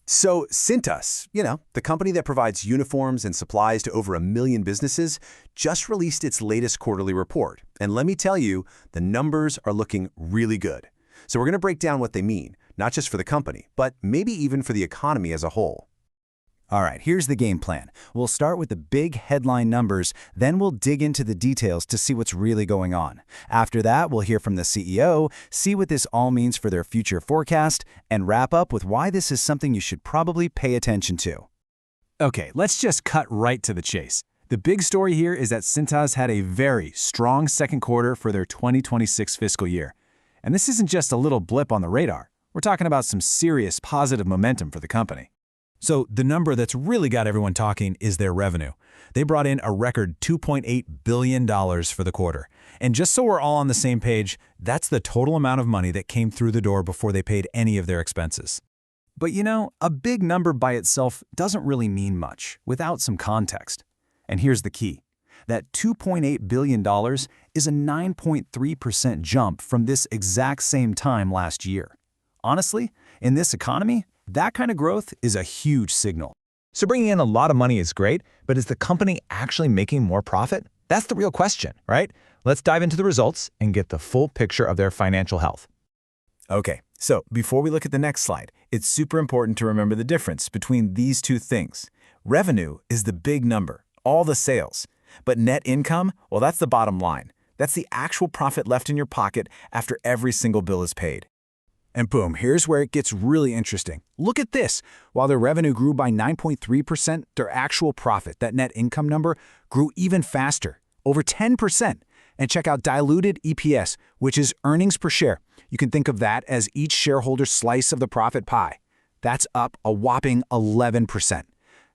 So Cintas, the company that provides uniforms and supplies to over 1 million businesses, just released its latest quarterly report. And let me tell you, the numbers are looking really good. So we're going to break down what they mean, not just for the company, but maybe even for the economy as a whole. All right, here's the game plan. We'll start with the big headline numbers, then we'll dig into the details to see what's really going on. After that, we'll hear from the CEO, see what this all means for their future forecast, and wrap up with why this is something you should probably pay attention to. Okay, let's just cut right to the chase. The big story here is that Cintas had a very strong second quarter for their 2026 fiscal year. And this isn't just a little blip on the radar. We're talking about some serious positive momentum for the company. So the number that's really got everyone talking is their revenue. They brought in a record $2.8 billion for the quarter. And just so we're all on the same page, that's the total amount of money that came through the door before they paid any of their expenses. But a big number by itself doesn't really mean much without some context. And here's the key. That $2.8 billion is a 9.3% jump from this exact same time last year. Honestly, in this economy, that kind of growth is a huge signal. So bringing in a lot of money is great, but is the company actually making more profit? That's the real question, right? Let's dive into the results and get the full picture of their financial health. Okay, so before we look at the next slide, it's super important to remember the difference between these two things. Revenue is the big number, all the sales. But net income, well, that's the bottom line. That's the actual profit left in your pocket after every single bill is paid. And boom, here's where it gets really interesting. Look at this. While their revenue grew by 9.3%, their actual profit, that net income number, grew even faster, over 10%. And check out diluted EPS, which is earnings per share. You can think of that as each shareholder's slice of the profit pie. That's up a whopping 11%.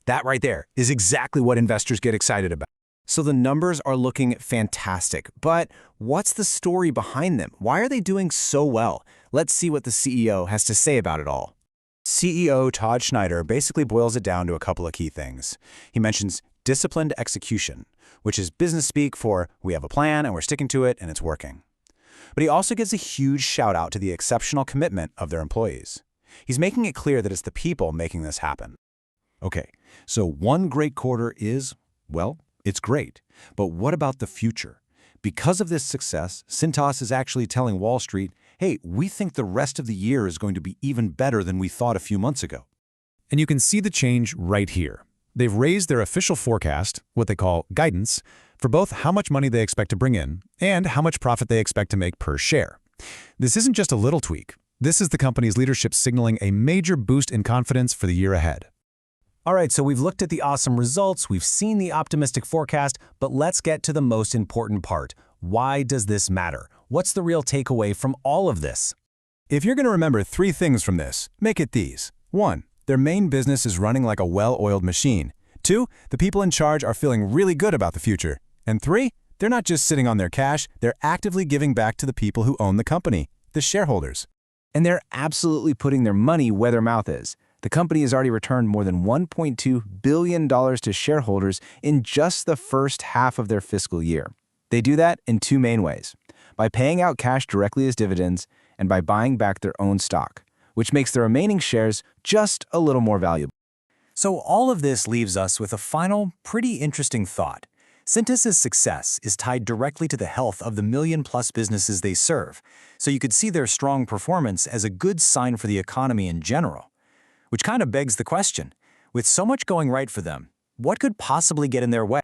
That right there is exactly what investors get excited about. So the numbers are looking fantastic, but what's the story behind them? Why are they doing so well? Let's see what the CEO has to say about it all. CEO Todd Schneider basically boils it down to a couple of key things. He mentions disciplined execution, which is business speak for we have a plan and we're sticking to it and it's working. But he also gives a huge shout out to the exceptional commitment of their employees. He's making it clear that it's the people making this happen. Okay, so one great quarter is, well, it's great, but what about the future? Because of this success, Cintas is actually telling Wall Street, hey, we think the rest of the year is going to be even better than we thought a few months ago. And you can see the change right here. They've raised their official forecast, what they call guidance, for both how much money they expect to bring in and how much profit they expect to make per share. This isn't just a little tweak. This is the company's leadership signaling a major boost in confidence for the year ahead. All right, so we've looked at the awesome results, we've seen the optimistic forecast, but let's get to the most important part. Why does this matter? What's the real takeaway from all of this? If you're going to remember 3 things from this, make it these. 1, their main business is running like a well-oiled machine. 2, the people in charge are feeling really good about the future. And 3, they're not just sitting on their cash, they're actively giving back to the people who own the company, the shareholders. And they're absolutely putting their money where their mouth is. The company has already returned more than $1.2 billion to shareholders in just the first half of their fiscal year. They do that in 2 main ways: by paying out cash directly as dividends and by buying back their own stock, which makes the remaining shares just a little more valuable. So all of this leaves us with a final, pretty interesting thought. Cintas' success is tied directly to the health of the million-plus businesses they serve, so you could see their strong performance as a good sign for the economy in general. Which kind of begs the question, with so much going right for them, what could possibly get in their way?